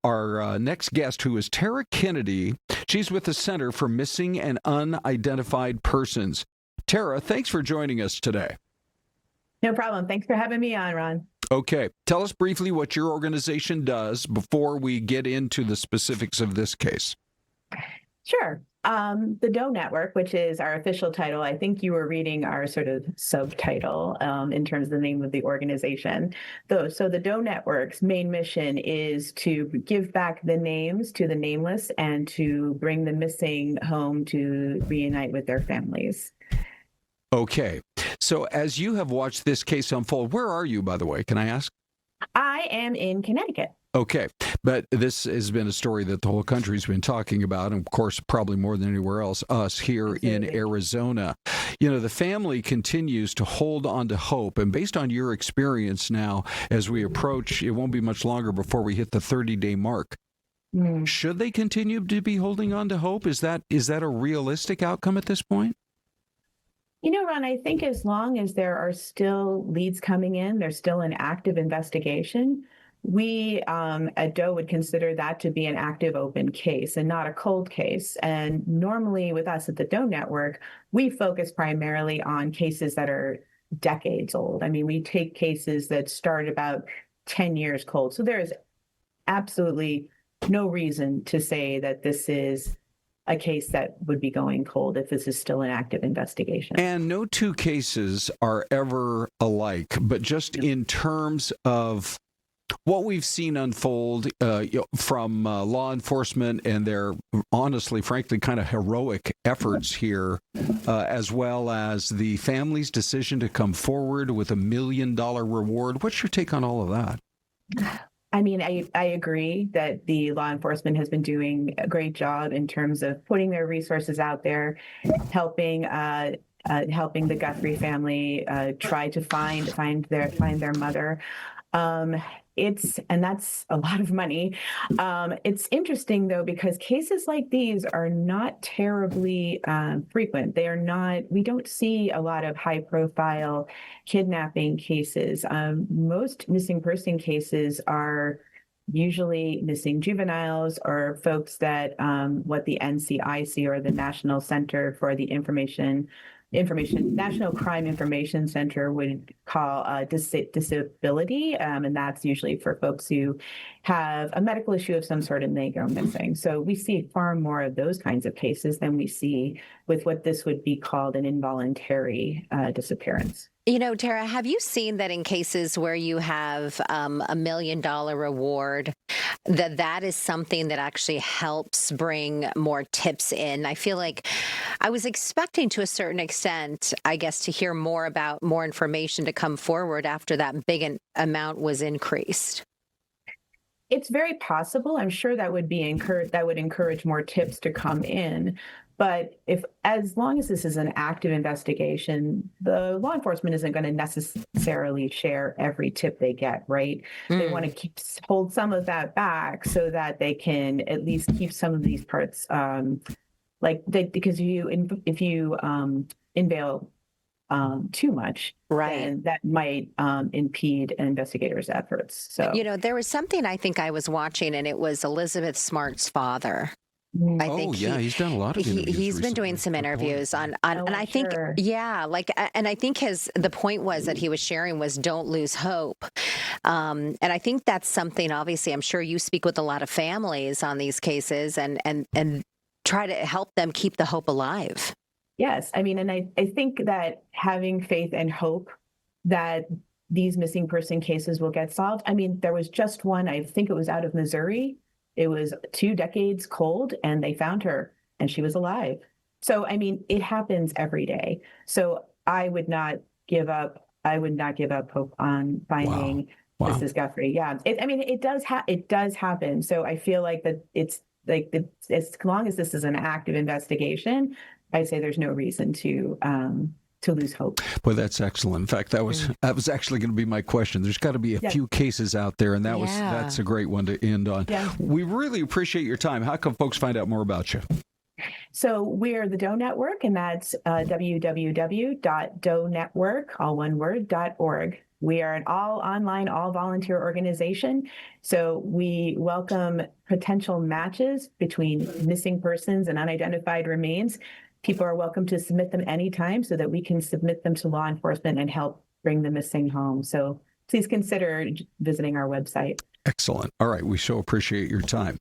Our next guest, who is Tara Kennedy. She's with the Center for Missing and Unidentified Persons. Tara, thanks for joining us today. No problem. Thanks for having me on, Ron. Okay. Tell us briefly what your organization does before we get into the specifics of this case. Sure. The Doe Network, which is our official title, I think you were reading our sort of subtitle in terms of the name of the organization. So the Doe Network's main mission is to give back the names to the nameless and to bring the missing home to reunite with their families. Okay. So as you have watched this case unfold, where are you, by the way? Can I ask? I am in Connecticut. Okay. But this has been a story that the whole country's been talking about, and of course, probably more than anywhere else, us here in Arizona. You know, the family continues to hold on to hope. And based on your experience now, as we approach, it won't be much longer before we hit the 30-day mark. Should they continue to be holding on to hope? Is that a realistic outcome at this point? You know, Ron, I think as long as there are still leads coming in, there's still an active investigation. We at Doe would consider that to be an active open case and not a cold case. And normally with us at the Doe Network, we focus primarily on cases that are decades old. I mean, we take cases that start about 10 years cold. So there is absolutely no reason to say that this is a case that would be going cold if this is still an active investigation. And no two cases are ever alike, but just in terms of what we've seen unfold from law enforcement and their, honestly, frankly, kind of heroic efforts here, as well as the family's decision to come forward with $1 million reward. What's your take on all of that? I mean, I agree that the law enforcement has been doing a great job in terms of putting their resources out there, helping the Guthrie family try to find their mother. And that's a lot of money. It's interesting, though, because cases like these are not terribly frequent. We don't see a lot of high profile kidnapping cases. Most missing person cases are usually missing juveniles or folks that what the NCIC, or the National Center for the National Crime Information Center, would call disability, and that's usually for folks who have a medical issue of some sort and they go missing. So we see far more of those kinds of cases than we see with what this would be called an involuntary disappearance. You know, Tara, have you seen that in cases where you have $1 million reward, that is something that actually helps bring more tips in? I feel like I was expecting to a certain extent, I guess, to hear more about more information to come forward after that big amount was increased. It's very possible. I'm sure that would encourage more tips to come in. But as long as this is an active investigation, the law enforcement isn't going to necessarily share every tip they get, right? They want to hold some of that back so that they can at least keep some of these parts, because if you unveil too much, right, then that might impede investigators' efforts. So, you know, there was something I think I was watching, and it was Elizabeth Smart's father. I think he's done a lot of interviews. He's been doing some interviews on and I think, and I think the point was that he was sharing was don't lose hope. And I think that's something, obviously, I'm sure you speak with a lot of families on these cases and try to help them keep the hope alive. Yes. I mean, and I think that having faith and hope that these missing person cases will get solved. I mean, there was just one, I think it was out of Missouri. It was 2 decades cold, and they found her, and she was alive. So, I mean, it happens every day. So I would not give up. I would not give up hope on finding Mrs. Guthrie. Yeah, it does happen. So I feel like that it's like as long as this is an active investigation, I'd say there's no reason to lose hope. Well, that's excellent. In fact, that was actually going to be my question. There's got to be a few cases out there, and that's a great one to end on. Yeah. We really appreciate your time. How can folks find out more about you? So we're the Doe Network, and that's www.doenetwork, all one word, .org. We are an all online, all volunteer organization. So we welcome potential matches between missing persons and unidentified remains. People are welcome to submit them anytime so that we can submit them to law enforcement and help bring the missing home. So please consider visiting our website. Excellent. All right. We so appreciate your time.